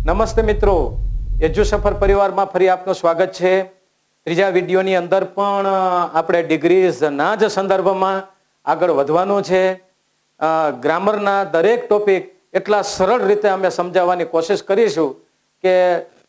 નમસ્તે મિત્રો, એજ્યુ સફર પરિવારમાં ફરી આપનું સ્વાગત છે. ત્રીજા વિડીયોની અંદર પણ આપણે ડિગ્રીઝના જ સંદર્ભમાં આગળ વધવાનું છે. ગ્રામરના દરેક ટોપિક એટલા સરળ રીતે અમે સમજાવવાની કોશિશ કરીશું કે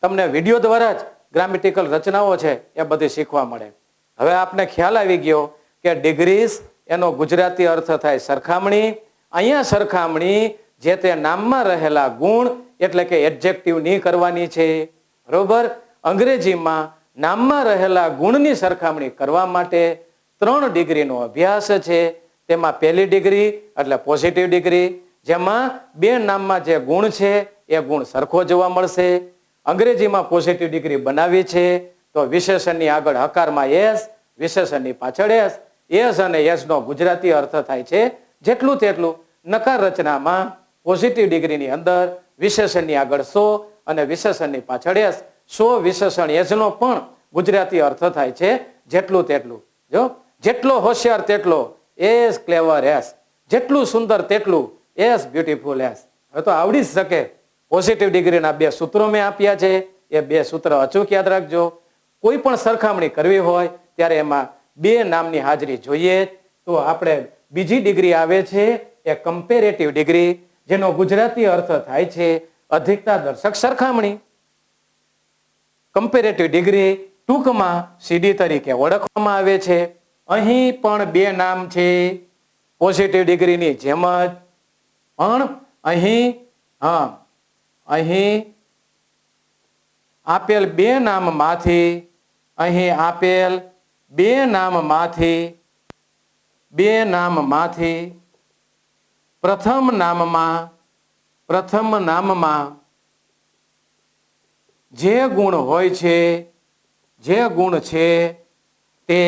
તમને વિડીયો દ્વારા જ ગ્રામેટિકલ રચનાઓ છે એ બધી શીખવા મળે. હવે આપને ખ્યાલ આવી ગયો કે ડિગ્રીઝ એનો ગુજરાતી અર્થ થાય સરખામણી. અહીંયા સરખામણી જે તે નામમાં રહેલા ગુણ એટલે કે એડજેક્ટિવની કરવાની છે, બરોબર. અંગ્રેજીમાં નામમાં રહેલા ગુણની સરખામણી કરવા માટે 3 ડિગ્રીનો અભ્યાસ છે. તેમાં પહેલી ડિગ્રી એટલે પોઝિટિવ ડિગ્રી, જેમાં 2 નામમાં જે ગુણ છે એ ગુણ સરખો જોવા મળશે. અંગ્રેજીમાં પોઝિટિવ ડિગ્રી બનાવી છે તો વિશેષણની આગળ હકારમાં એસ, વિશેષણની પાછળ એસ. એસ અને એસનો ગુજરાતી અર્થ થાય છે જેટલું તેટલું. નકાર રચનામાં પોઝિટિવ ડિગ્રીની અંદર વિશેષણની આગળ સો અને વિશેષણની પાછળ એસ. સો વિશેષણ એસનો પણ ગુજરાતી અર્થ થાય છે જેટલું તેટલું. જો જેટલો હોશિયાર તેટલો એસ ક્લેવર એસ, જેટલું સુંદર તેટલું એસ બ્યુટીફુલ એસ. હવે તો આવડી જ શકે. પોઝિટિવ ડિગ્રીના 2 સૂત્રો મેં આપ્યા છે, એ 2 સૂત્ર અચૂક યાદ રાખજો. કોઈ પણ સરખામણી કરવી હોય ત્યારે એમાં 2 નામની હાજરી જોઈએ. તો આપણે બીજી ડિગ્રી આવે છે એ કમ્પેરેટિવ ડિગ્રી, જેનો ગુજરાતી અર્થ થાય છે અધિકતા દર્શક સરખામણી. કમ્પેરેટિવ ડિગ્રી ટૂંકમાં સીડી તરીકે ઓળખવામાં આવે છે. અહીં પણ 2 નામ છે પોઝિટિવ ડિગ્રીની જેમ જ, પણ અહીં આપેલ 2 નામમાંથી પ્રથમ નામમાં જે ગુણ હોય છે, જે ગુણ છે તે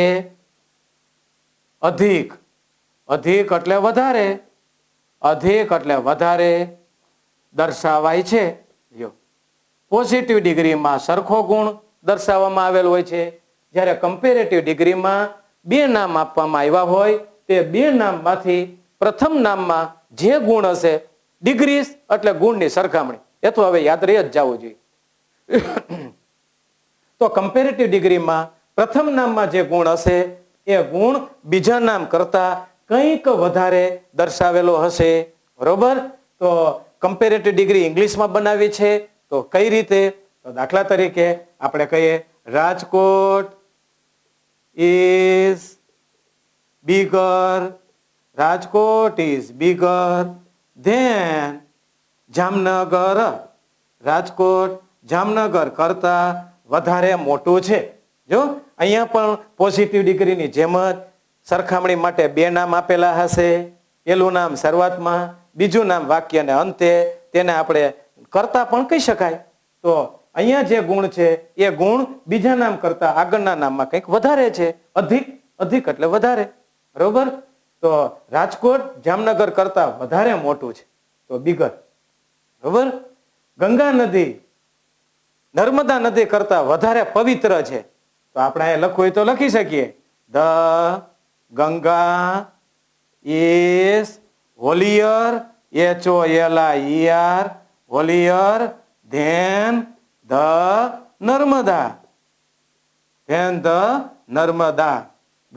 અધિક એટલે વધારે, દર્શાવાય છે. જો પોઝિટિવ ડિગ્રીમાં સરખો ગુણ દર્શાવવામાં આવેલ હોય છે, જ્યારે કમ્પેરેટિવ ડિગ્રીમાં 2 નામ આપવામાં આવ્યા હોય તે 2 નામમાંથી પ્રથમ નામમાં જે ગુણ હશે, ડિગ્રીઝ એટલે ગુણની સરખામણી, એ તો હવે યાદ રહી જ જવું જોઈએ. તો કમ્પેરેટિવ ડિગ્રીમાં પ્રથમ નામમાં જે ગુણ હશે એ ગુણ બીજા નામ કરતા કંઈક વધારે દર્શાવેલો હશે, બરોબર. તો કમ્પેરેટિવ ડિગ્રી ઇંગ્લિશમાં બનાવી છે તો કઈ રીતે? તો દાખલા તરીકે આપણે કહીએ Rajkot is bigger than Jamnagar. Rajkot Jamnagar કરતા વધારે મોટું છે. જો અહીંયા પણ પોઝિટિવ ડિગ્રીની જેમ જ સરખામણી માટે 2 નામ આપેલા હશે. પેલું નામ શરૂઆતમાં, બીજું નામ વાક્યને અંતે. તેને આપણે કરતા પણ કહી શકાય. તો અહીંયા જે ગુણ છે એ ગુણ બીજા નામ કરતા આગળના નામમાં કંઈક વધારે છે. અધિક એટલે વધારે, બરોબર. તો રાજકોટ જામનગર કરતા વધારે મોટું છે તો બિગર, બરોબર. ગંગા નદી નર્મદા નદી કરતા વધારે પવિત્ર છે તો આપણે અહીંયા લખવું હોય તો લખી શકીએ the Ganga is holier, HOLIER, holier than the Narmada.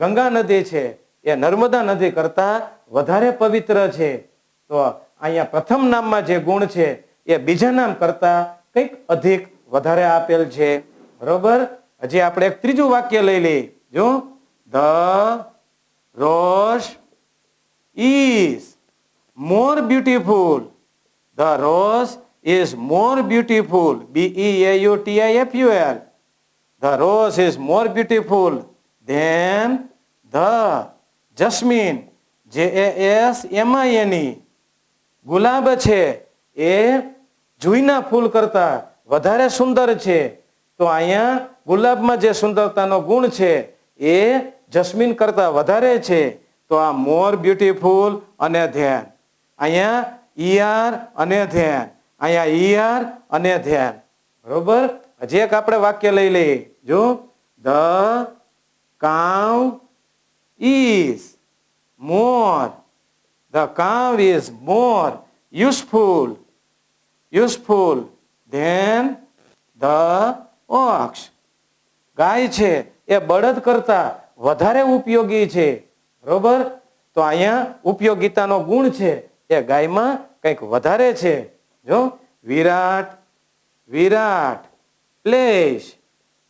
Ganga નદી છે એ નર્મદા નદી કરતા વધારે પવિત્ર છે. તો અહીંયા પ્રથમ નામમાં જે ગુણ છે એ બીજા નામ કરતા કંઈક અધિક વધારે આપેલ છે, બરોબર. હજી આપણે એક ત્રીજું વાક્ય લઈ લઈએ. જો the rose is more beautiful. The rose is more beautiful, BEAUTIFUL. The rose is more beautiful than the jasmine, JASMINE. ગુલાબ છે એ જુઈના ફૂલ કરતા વધારે સુંદર છે. તો અહીંયા ગુલાબમાં જે સુંદરતાનો ગુણ છે એ જસ્મીન કરતા વધારે છે. તો આ મોર બ્યુટીફુલ અને ધ્યાન, અહીંયા ER અને ધ્યાન, અહીંયા ER અને ધ્યાન, બરોબર. હજી એક આપણે વાક્ય લઈ લઈએ. જો the cow is more, the cow is more useful than the ox. ગાય છે એ બળદ કરતા વધારે ઉપયોગી છે. બરોબર? તો અહીંયા ઉપયોગિતાનો ગુણ છે એ ગાયમાં કંઈક વધારે છે. જો વિરાટ વિરાટ પ્લેસ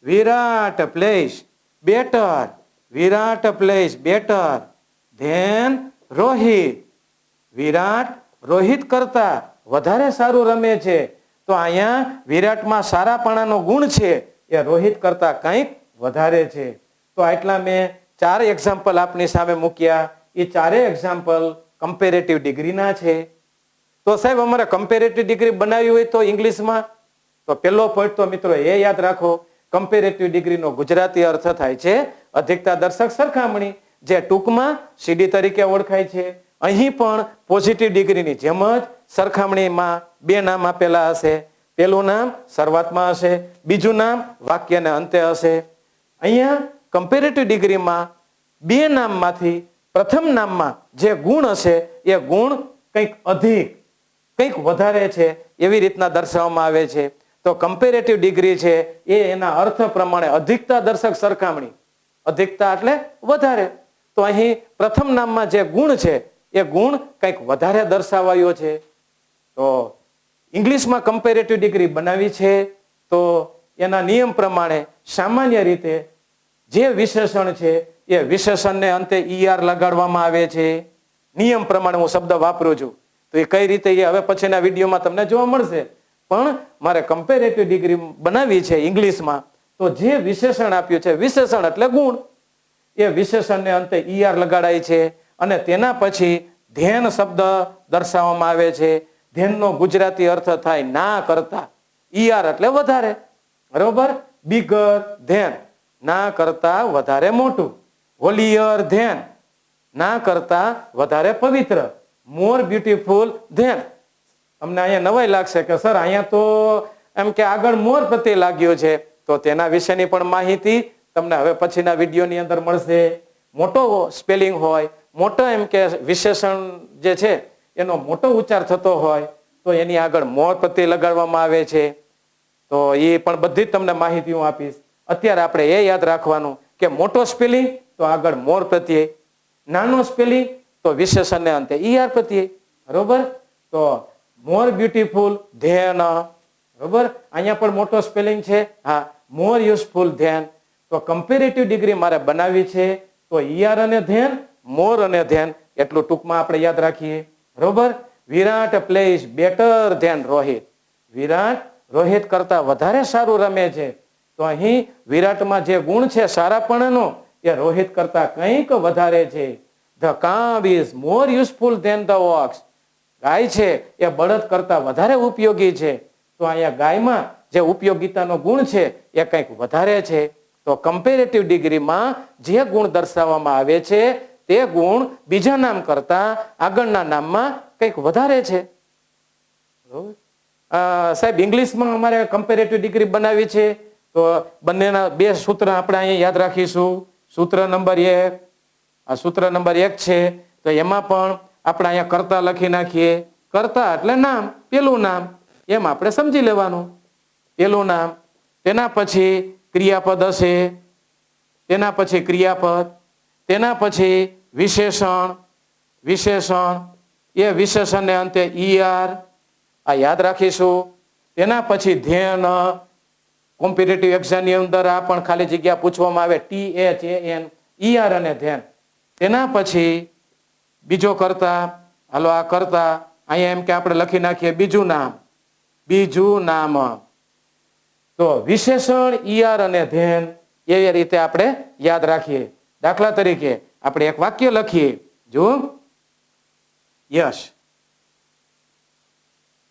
વિરાટ પ્લેસ બેટર વિરાટ પ્લેસ બેટર ધેન રોહિત. વિરાટ રોહિત કરતા વધારે સારું રમે છે. તો અહીંયા વિરાટમાં સારાપણાનો ગુણ છે એ રોહિત કરતા કંઈક વધારે છે. તો આટલા મેં 4 એક્ઝામ્પલ આપની સામે મૂક્યા. એ 4 એક્ઝામ્પલ કમ્પેરેટિવ ડિગ્રીના છે. તો સાહેબ અમારે કમ્પેરેટિવ ડિગ્રી બનાવી હોય તો ઇંગ્લિશમાં તો પહેલો પોઈન્ટ તો મિત્રો એ યાદ રાખો, કમ્પેરેટિવ ડિગ્રીનો ગુજરાતી અર્થ થાય છે અધિકતા દર્શક સરખામણી, જે ટૂંકમાં સીડી તરીકે ઓળખાય છે. અહીં પણ પોઝિટિવ ડિગ્રીની જેમ જ સરખામણીમાં 2 નામ આપેલા હશે. પહેલું નામ શરૂઆતમાં હશે, બીજું નામ વાક્યના અંતે હશે. અહીંયા કમ્પેરેટિવ ડિગ્રીમાં 2 નામમાંથી પ્રથમ નામમાં જે ગુણ હશે એ ગુણ કંઈક અધિક કંઈક વધારે છે એવી રીતના દર્શાવવામાં આવે છે. તો કમ્પેરેટિવ ડિગ્રી છે એ એના અર્થ પ્રમાણે અધિકતા દર્શક સરખામણી. અધિકતા એટલે વધારે. તો અહીં પ્રથમ નામમાં જે ગુણ છે એ ગુણ કંઈક વધારે દર્શાવાયો છે. તો ઇંગ્લિશમાં કમ્પેરેટિવ ડિગ્રી બનાવી છે તો એના નિયમ પ્રમાણે સામાન્ય રીતે જે વિશેષણ છે એ વિશેષણને અંતે ઈઆર લગાડવામાં આવે છે. નિયમ પ્રમાણે હું શબ્દ વાપરું છું. તો એ કઈ રીતે એ હવે પછીના વિડીયોમાં તમને જોવા મળશે. પણ મારે કમ્પેરેટિવ ડિગ્રી બનાવી છે ઇંગ્લિશમાં તો જે વિશેષણ આપ્યું છે, વિશેષણ એટલે ગુણ, એ વિશેષણને અંતે ઈઆર લગાડાય છે અને તેના પછી ધેન શબ્દ દર્શાવવામાં આવે છે. ધેનનો ગુજરાતી અર્થ થાય ના કરતા. ઈઆર એટલે વધારે. બરોબર? બિગર ધેન, ના કરતા વધારે મોટું. હોલિયર ધેન, ના કરતા વધારે પવિત્ર. More beautiful than. અમને અહીંયા નવાઈ લાગશે કે સર અહીંયા તો એમ કે આગળ મોર પ્રત્યે લાગ્યો છે. તો તેના વિશેની પણ માહિતી તમને હવે પછીના વિડીયોની અંદર મળશે. મોટો સ્પેલિંગ હોય, મોટો એમ કે વિશેષણ જે છે એનો મોટો ઉચ્ચાર થતો હોય તો એની આગળ મોર પ્રત્યે લગાડવામાં આવે છે. તો એ પણ બધી જ તમને માહિતી હું આપીશ. અત્યારે આપણે એ યાદ રાખવાનું કે મોટો સ્પેલિંગ તો આગળ મોર પ્રત્યે, નાનો સ્પેલિંગ તો વિશેષણને અંતે ઈઆર પ્રત્યે. બરોબર? તો મોર બ્યુટીફુલ ધેન. બરોબર? અહીંયા પણ મોટો સ્પેલિંગ છે. હા, મોર યુઝફુલ ધેન. તો કમ્પેરેટિવ ડિગ્રી મારે બનાવી છે તો ઈઆર અને ધેન, મોર અને ધેન એટલું ટૂંકમાં આપણે યાદ રાખીએ. બરોબર? વિરાટ પ્લેસ બેટર ધેન રોહિત. વિરાટ રોહિત કરતા વધારે સારું રમે છે. તો અહીં વિરાટમાં જે ગુણ છે સારાપણાનો એ રોહિત કરતા કંઈક વધારે છે. The cow is more useful than the ox. ગાય છે એ બળદ કરતા વધારે ઉપયોગી છે. તો અહીંયા ગાયમાં જે ઉપયોગિતાનો ગુણ છે એ કંઈક વધારે છે. તો કમ્પેરેટિવ ડિગ્રીમાં જે ગુણ દર્શાવવામાં આવે છે તે ગુણ બીજા નામ કરતા આગળના નામમાં કંઈક વધારે છે. સાહેબ ઇંગ્લિશમાં અમારે કમ્પેરેટિવ ડિગ્રી બનાવી છે તો બંનેના 2 સૂત્ર આપણે અહીંયા યાદ રાખીશું. સૂત્ર નંબર 1, આ સૂત્ર નંબર 1 છે તો એમાં પણ આપણે અહીંયા કરતા લખી નાખીએ. કરતા એટલે નામ, પેલું નામ, એમ આપણે સમજી લેવાનું. પેલું નામ, તેના પછી ક્રિયાપદ હશે, તેના પછી ક્રિયાપદ, તેના પછી વિશેષણ. વિશેષણ એ વિશેષણને અંતે ઈઆર, આ યાદ રાખીશું. તેના પછી ધેન. કોમ્પિટિટિવ એક્ઝામની અંદર આ પણ ખાલી જગ્યા પૂછવામાં આવે THAN, ઈઆર અને ધેન. તેના પછી બીજો કરતા. હાલો આ કરતા અહીંયા એમ કે આપણે લખી નાખીએ બીજું નામ. બીજું નામ. તો વિશેષણ, ઈઆર અને ધેન એવી રીતે આપણે યાદ રાખીએ. દાખલા તરીકે આપણે એક વાક્ય લખીએ. જો yes,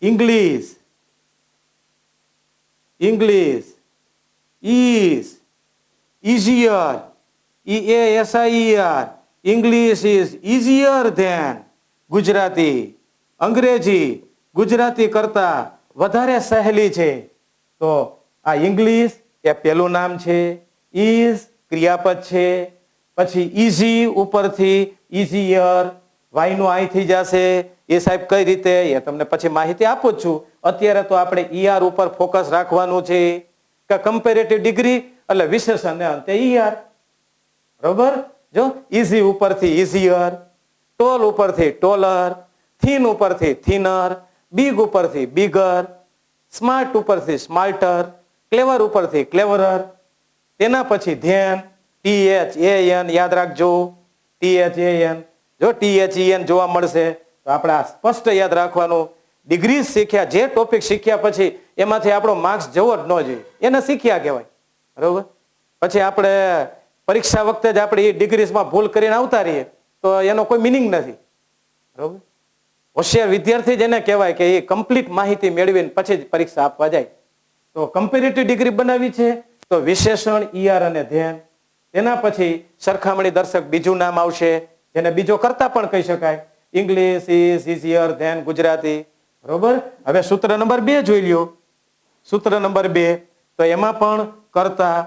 English English is easier, EASIER, English is easier than Gujarati. અંગ્રેજી ગુજરાતી કરતા વધારે સહેલી છે. તો આ ઇંગ્લિશ એ પહેલું નામ છે, is ક્રિયાપદ છે, પછી easy ઉપરથી easier, y નું અહીં થઈ જશે. એ સાહેબ કઈ રીતે એ તમને પછી માહિતી આપું જ છું. અત્યારે તો આપણે ઈઆર ઉપર ફોકસ રાખવાનું છે કે કમ્પેરેટિવ ડિગ્રી એટલે વિશેષણ ને અંતે ઈઆર. બરોબર? જો ઈઝી ઉપરથી ઈઝીયર, ટોલ ઉપરથી ટોલર, થીન ઉપરથી થીનર, બિગ ઉપરથી બિગર, સ્માર્ટ ઉપરથી સ્માર્ટર, ક્લેવર ઉપરથી ક્લેવરર, તેના પછી ધ્યાન, THAN યાદ રાખજો, THAN. જો THEN જોવા મળશે તો આપણે આ સ્પષ્ટ યાદ રાખવાનું. ડિગ્રી શીખ્યા, જે ટોપિક શીખ્યા પછી એમાંથી આપણો માર્ક્સ જવો જ ન જોઈએ, એને શીખ્યા કહેવાય. બરોબર? પછી આપણે પરીક્ષા વખતે જ આપણે એ ડિગ્રીઝમાં ભૂલ કરીને આવતા રહીએ તો એનો કોઈ મિનિંગ નથી. બરોબર? હોશિયાર વિદ્યાર્થી જ એને કહેવાય કે એ કમ્પ્લીટ માહિતી મેળવીને પછી જ પરીક્ષા આપવા જાય. તો કમ્પેરેટિવ ડિગ્રી બનાવી છે તો વિશેષણ, ઈઆર અને ધ્યાન. તેના પછી સરખામણી દર્શક બીજું નામ આવશે, જેને બીજો કરતા પણ કહી શકાય. English is easier than Gujarati. બરોબર? હવે સૂત્ર નંબર 2 જોઈ લ્યો. સૂત્ર નંબર 2 તો એમાં પણ કરતા,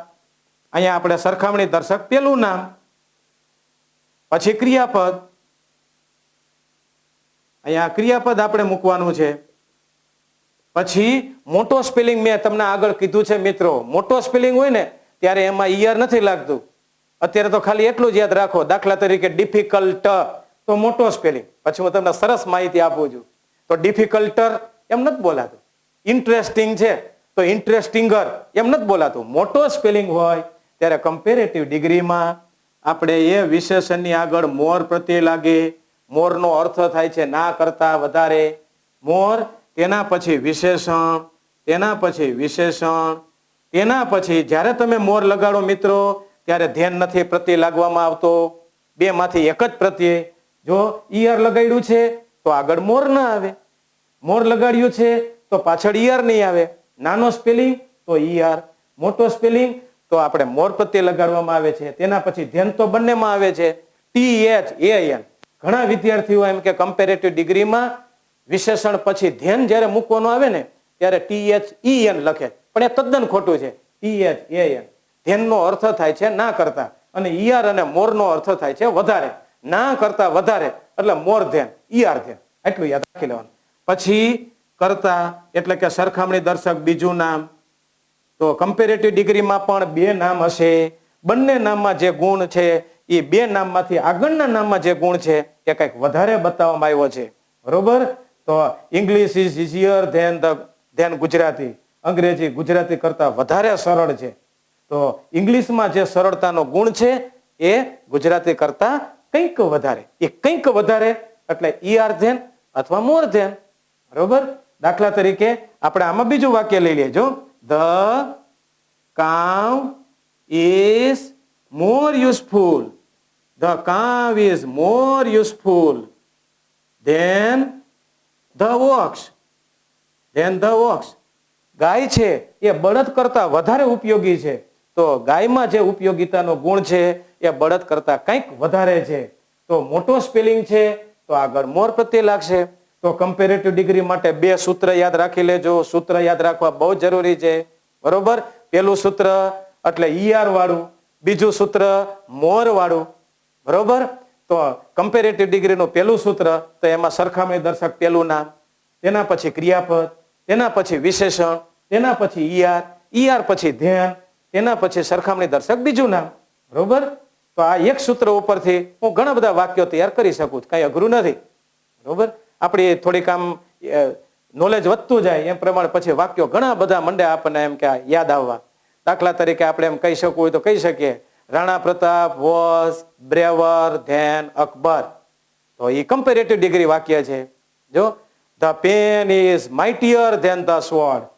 અહીંયા આપણે સરખામણી દર્શક પેલું નામ, પછી ક્રિયાપદ. અહીંયા ક્રિયાપદ આપણે મૂકવાનું છે. પછી મોટો સ્પેલિંગ મેં તમને આગળ કીધું છે મિત્રો, મોટો સ્પેલિંગ હોય ને ત્યારે એમાં ઈઆર નથી લાગતું. અત્યારે તો ખાલી એટલું જ યાદ રાખો. દાખલા તરીકે ડિફિકલ્ટ તો મોટો સ્પેલિંગ. પછી હું તમને સરસ માહિતી આપું છું. તો ડિફિકલ્ટર એમ નથી બોલાતું. ઇન્ટરેસ્ટિંગ છે તો ઇન્ટરેસ્ટિંગર એમ નથી બોલાતું. મોટો સ્પેલિંગ હોય ત્યારે કમ્પેરેટિવ ડિગ્રીમાં આપણે એ વિશેષણની આગળ મોર પ્રત્યય લાગે. મોરનો અર્થ થાય છે ના કરતા વધારે. મોર, તેના પછી વિશેષણ, તેના પછી વિશેષણ, તેના પછી જ્યારે તમે મોર લગાડો મિત્રો ત્યારે ધ્યાન નથી પ્રત્યય લાગવામાં આવતો. બે માંથી એક જ પ્રત્યય. જો ઈઆર લગાડ્યું છે તો આગળ મોર ના આવે, મોર લગાડ્યું છે તો પાછળ ઈઆર નહીં આવે. નાનો સ્પેલિંગ તો ઈઆર, મોટો સ્પેલિંગ તો આપણે મોર પ્રત્યય લગાડવામાં આવે છે. તેના પછી ધ્યાન તો બંનેમાં આવે છે, THAN. ઘણા વિદ્યાર્થીઓ એમ કે કમ્પેરેટિવ ડિગ્રીમાં વિશેષણ પછી ધ્યાન જ્યારે મૂકવાનું આવે ને ત્યારે THEN લખે, પણ એ તદ્દન ખોટું છે. THAN. ધ્યાનનો અર્થ થાય છે ના કરતા, અને ઈઆર અને મોરનો અર્થ થાય છે વધારે. ના કરતા વધારે એટલે મોર ધ્યાન, ઈઆર ધ્યાન. એટલું યાદ રાખી લેવાનું. પછી કરતા એટલે કે સરખામણી દર્શક બીજું નામ. તો કમ્પેરેટિવ ડિગ્રીમાં પણ બે નામ હશે. બંને નામમાં જે ગુણ છે એ બે નામમાંથી આગળના નામમાં જે ગુણ છે એ કંઈક વધારે બતાવવામાં આવ્યો છે. બરોબર? તો English is easier than Gujarati. અંગ્રેજી ગુજરાતી કરતા વધારે સરળ છે. તો ઇંગ્લિશમાં જે સરળતાનો ગુણ છે એ ગુજરાતી કરતા કંઈક વધારે. એ કંઈક વધારે એટલે ઈઆર ધેન અથવા મોર ધેન. બરોબર? દાખલા તરીકે આપણે આમાં બીજું વાક્ય લઈ લેજો. The cow is more useful. The cow is more useful than the ox. Than the ox. ગાય છે એ બળદ કરતા વધારે ઉપયોગી છે. તો ગાયમાં જે ઉપયોગિતાનો ગુણ છે એ બળદ કરતા કંઈક વધારે છે. તો મોટો સ્પેલિંગ છે તો આગળ મોર પ્રત્યય લાગશે. તો કમ્પેરેટિવ ડિગ્રી માટે બે સૂત્ર યાદ રાખી લેજો. સૂત્ર યાદ રાખવા બહુ જરૂરી છે. બરોબર? પેલું સૂત્ર એટલે ઈઆર વાળું, બીજું સૂત્ર મોર વાળું. બરોબર? તો કમ્પેરેટિવ ડિગ્રીનું પેલું સૂત્ર તો એમાં સરખામણી દર્શક પેલું નામ, તેના પછી ક્રિયાપદ, તેના પછી વિશેષણ, તેના પછી ઈઆર, ઈઆર પછી ધ્યાન, તેના પછી સરખામણી દર્શક બીજું નામ. બરોબર? તો આ એક સૂત્ર ઉપરથી હું ઘણા બધા વાક્યો તૈયાર કરી શકું. કઈ અઘરું નથી. બરોબર? આપણી થોડીક આમ નોલેજ વધતું જાય એમ પ્રમાણે પછી વાક્યો ઘણા બધા મંડે આપણને એમ કે યાદ આવવા. દાખલા તરીકે આપણે એમ કહી શકવું હોય તો કહી શકીએ, Rana Pratap was braver than Akbar. તો એ કમ્પેરેટિવ ડિગ્રી વાક્ય છે. જો the pen is mightier than the sword.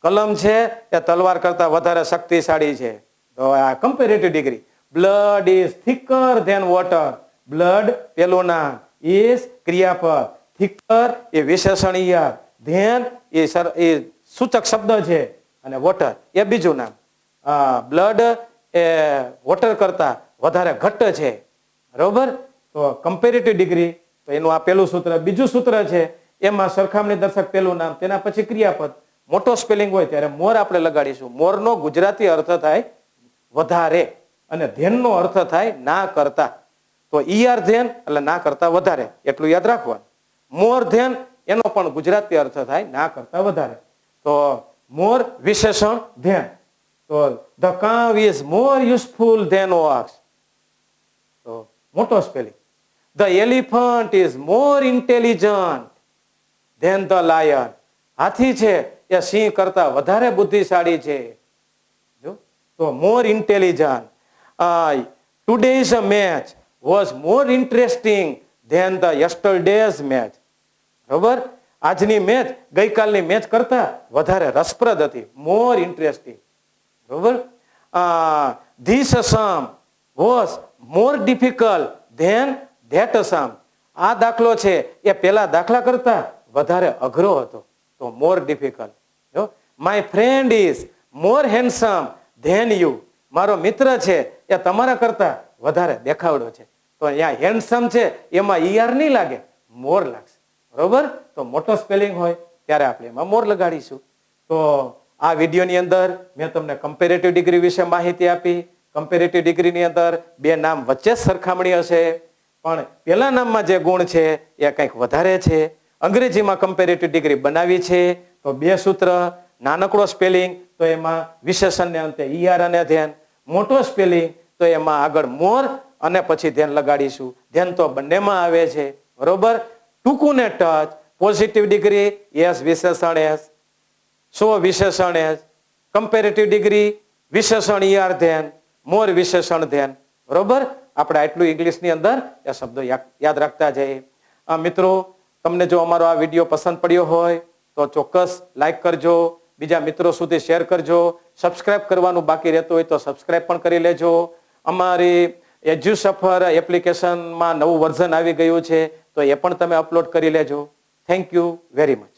કલમ છે એ તલવાર કરતા વધારે શક્તિશાળી છે. તો આ comparative degree. Blood is thicker than water. Blood પેલું નામ, ઇઝ ક્રિયાપદ, થિકર એ વિશેષણીય, ધેન એ સૂચક શબ્દ છે, અને વોટર એ બીજું નામ. બ્લડ એ વોટર કરતા વધારે ઘટ્ટ છે. બરોબર? તો કમ્પેરેટિવ ડિગ્રી તો એનું આ પેલું સૂત્ર. બીજું સૂત્ર છે એમાં સરખામણી દર્શક પેલું નામ, તેના પછી ક્રિયાપદ. મોટો સ્પેલિંગ હોય ત્યારે મોર આપણે લગાડીશું. મોરનો ગુજરાતી અર્થ થાય વધારે અને ધ્યાનનો અર્થ થાય ના કરતા. તો ઈઆર ધ્યાન એટલે ના કરતા વધારે, એટલું યાદ રાખવાનું. મોર ધ્યાન એનો પણ ગુજરાતી અર્થ થાય ના કરતા વધારે. તો મોર વિશેષણ ધેન. તો the cow is more useful than ox. તો મોટો spelling. The elephant is more intelligent than the lion. હાથી છે એ સિંહ કરતા વધારે બુદ્ધિશાળી છે. જો તો more intelligent. Today's match was more interesting than the yesterday's match. બરોબર, આજની મેચ ગઈકાલની મેચ કરતા વધારે રસપ્રદ હતી, મોર ઇન્ટરેસ્ટિંગ. બરોબર, this sum was more difficult than that sum. આ દાખલો છે એ પેલા દાખલા કરતા વધારે અઘરો હતો, તો મોર ડિફિકલ્ટ. જો my friend is more handsome then you. મારો મિત્ર છે એ તમારા કરતા વધારે દેખાવડો છે. તો અહીંયા હેન્ડસમ છે એમાં ઈઆર નહીં લાગે, મોર લાગશે. બરોબર, તો મોટો સ્પેલિંગ હોય ત્યારે આપણે એમાં મોર લગાડીશું. તો આ વિડીયોની અંદર મેં તમને કમ્પેરેટિવ ડિગ્રી વિશે માહિતી આપી. કમ્પેરેટિવ ડિગ્રીની અંદર બે નામ વચ્ચે જ સરખામણી હશે, પણ પેલા નામમાં જે ગુણ છે એ કંઈક વધારે છે. અંગ્રેજીમાં કમ્પેરેટિવ ડિગ્રી બનાવી છે તો બે સૂત્ર, નાનકડો સ્પેલિંગ તો એમાં વિશેષણને અંતે ઈઆર અને ધ્યાન, મોટો સ્પેલિંગ તો એમાં આગળ મોર અને પછી ધ્યાન લગાડીશું. ધ્યાન તો બંનેમાં આવે છે. બરોબર, ટૂંકું ને ટચ. પોઝિટિવ ડિગ્રી એસ વિશેષણ એસ, સો વિશેષણ એસ. કમ્પેરેટિવ ડિગ્રી વિશેષણ ઈઆર ધ્યાન, મોર વિશેષણ ધ્યાન. બરોબર, આપણે આટલું ઇંગ્લિશની અંદર એ શબ્દો યાદ રાખતા જઈએ. મિત્રો, તમને જો અમારો આ વિડીયો પસંદ પડ્યો હોય તો ચોક્કસ લાઈક કરજો, બીજા મિત્રો સુધી શેર કરજો. સબસ્ક્રાઇબ કરવાનું બાકી રહેતું હોય તો સબસ્ક્રાઇબ પણ કરી લેજો. અમારી એજ્યુસફર એપ્લિકેશનમાં નવું વર્ઝન આવી ગયું છે તો એ પણ તમે અપલોડ કરી લેજો. Thank you very much.